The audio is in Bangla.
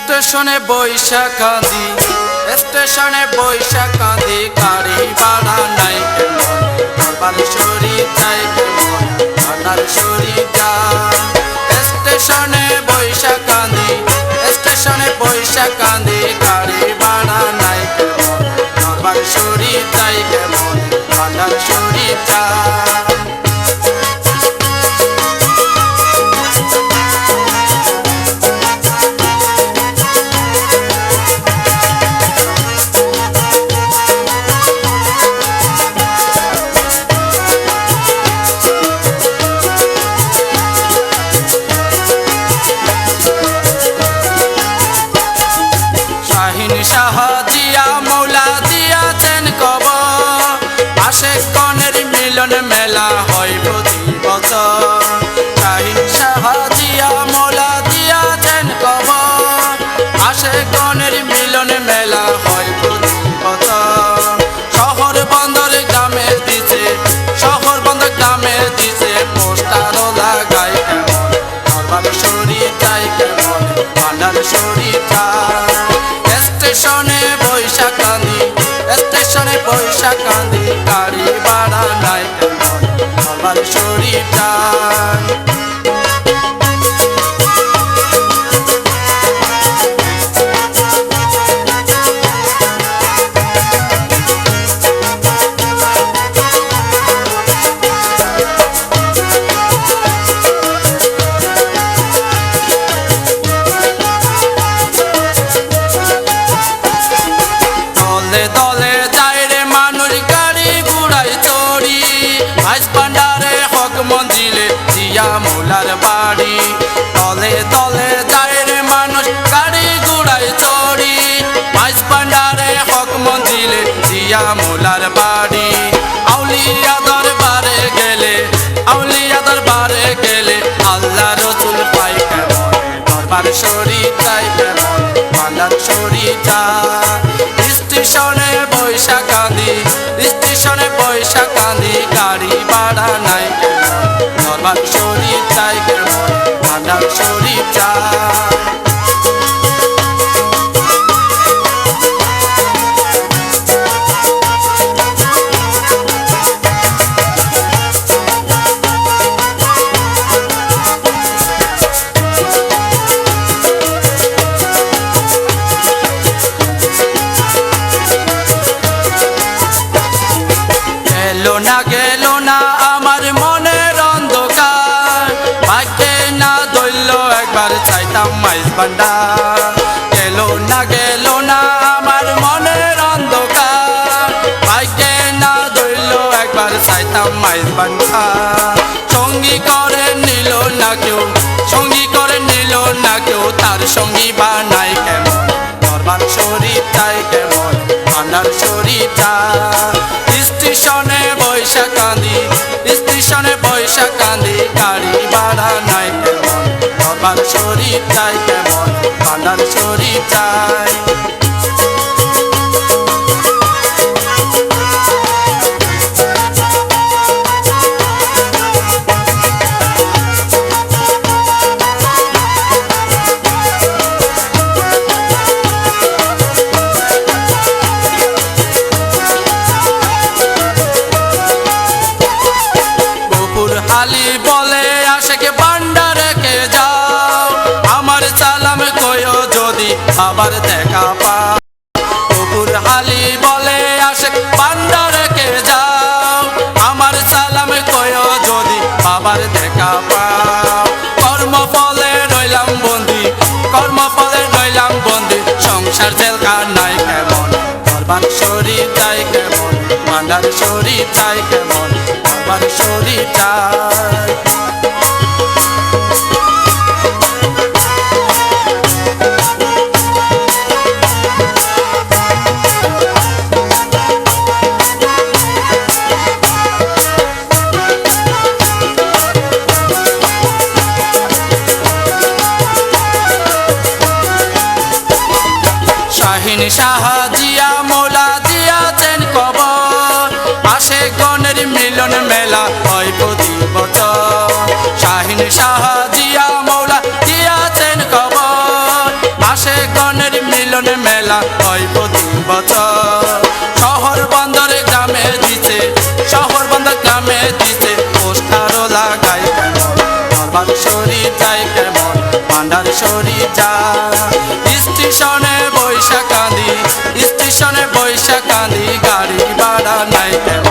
স্টেশনে বৈশা কাঁদি, স্টেশনে বৈশা কাঁদি, গাড়ি ভাড়া নাই কেমন, আমার শরীর যাই কেমন, আমার শরীর যায়। স্টেশনে বৈশা কাঁদি, স্টেশনে বৈশা কাঁদি, গাড়ি ভাড়া নাই কেমন, আমার শরীর যাই কেমন, আমার শরীর যায়। শাহজিয়া মৌলা দিয়াছেন কবর, আশেক কনের মিলন মেলা হয় প্রতি বছর। শাহিন শাহজিয়া মৌলা দিয়াছেন কবর, আশেক কনের মিলন মেলা হয় প্রতি বছর। শহর বন্দর গ্রামে দিছে, শহর বন্দর গ্রামে দিছে, পোস্টার লাগাই কেমন, আমার শরীর চাই কেমন, আমার শরীর চাই। স্টেশনে বৈশা কাঁদি, স্টেশনে বৈশা কাঁদি, গাড়ি ভাড়া নাই কেমন, আমার শরীর যায়। দলে দলে যায় রে মানুষ গাড়ি ঘুরাই চড়ি, আজ ভান্ডারে হক মঞ্জিলে জিয়া মৌলার বাড়ি। দলে দলে যায় রে মানুষ গাড়ি ঘুরাই চড়ি, আজ ভান্ডারে হক মঞ্জিলে জিয়া মৌলার বাড়ি। আউলিয়া দরবারে গেলে, আউলিয়া দরবারে গেলে, আল্লাহ রসুল পাই কেমন, দরবার শরীর চাই কেমন, মালার শরীর চাই। স্টেশনে বৈশা কাঁদি, স্টেশনে বৈশা কাঁদি, গাড়ি ভাড়া নাই কেমন, দরবার শরীর চাই কেমন, মালার শরীর চাই। গেলো না গেলো না আমার মনের অন্ধকার, ভাগ্যে না ধরল একবার চাইতাম মাইজ ভান্ডার। গেলো না আমার মনের অন্ধকার, ভাগ্যে না ধরল একবার চাইতাম মাইজ ভান্ডার। সঙ্গী করে নিল না কেউ, সঙ্গী করে নিল না কেউ, তার সঙ্গী বানাই কেমন, দরবার শরীর চাই কেমন, আমার শরীর চাই। স্টেশনে বৈশা কাঁদি, স্টেশনে বৈশা কাঁদি, গাড়ি ভাড়া নাই কেমন, দরবার শরীর চাই কেমন, আমার শরীর চাই। আলী বলে আশেক ভান্ডারে কে যাও, আমার সালাম কইও যদি আবার দেখা পাও। কপুর আলী বলে আশেক ভান্ডারে কে যাও, আমার সালাম কইও যদি আবার দেখা পাও। কর্মফলে রইলাম বন্দি, কর্মফলে রইলাম বন্দি, সংসার জেলখান নাই কেমন, দরবার শরীর চাই কেমন, মান্ডার শরীর চাই কেমন, আমার শরীর চাই। শাহিন শাহজিয়া মৌলা দিয়াছেন কবর, আশেক গণের মিলন মেলা হয় প্রতি বছর। শাহিন শাহজিয়া মৌলা দিয়াছেন কবর, আসে গণের মিলন মেলা হয় প্রতি বছর। শহর বন্দরে গ্রামে দিতে, শহর বন্দর গ্রামে দিতে পোস্টারও লাগাই কেমন, দরবার শরীর যায় কেমন, ভান্ডার শরীর যায়। স্টেশনে বৈশা কান্দি, স্টেশনে বৈশা কান্দি, গাড়ি ভাড়া নাই কেমন,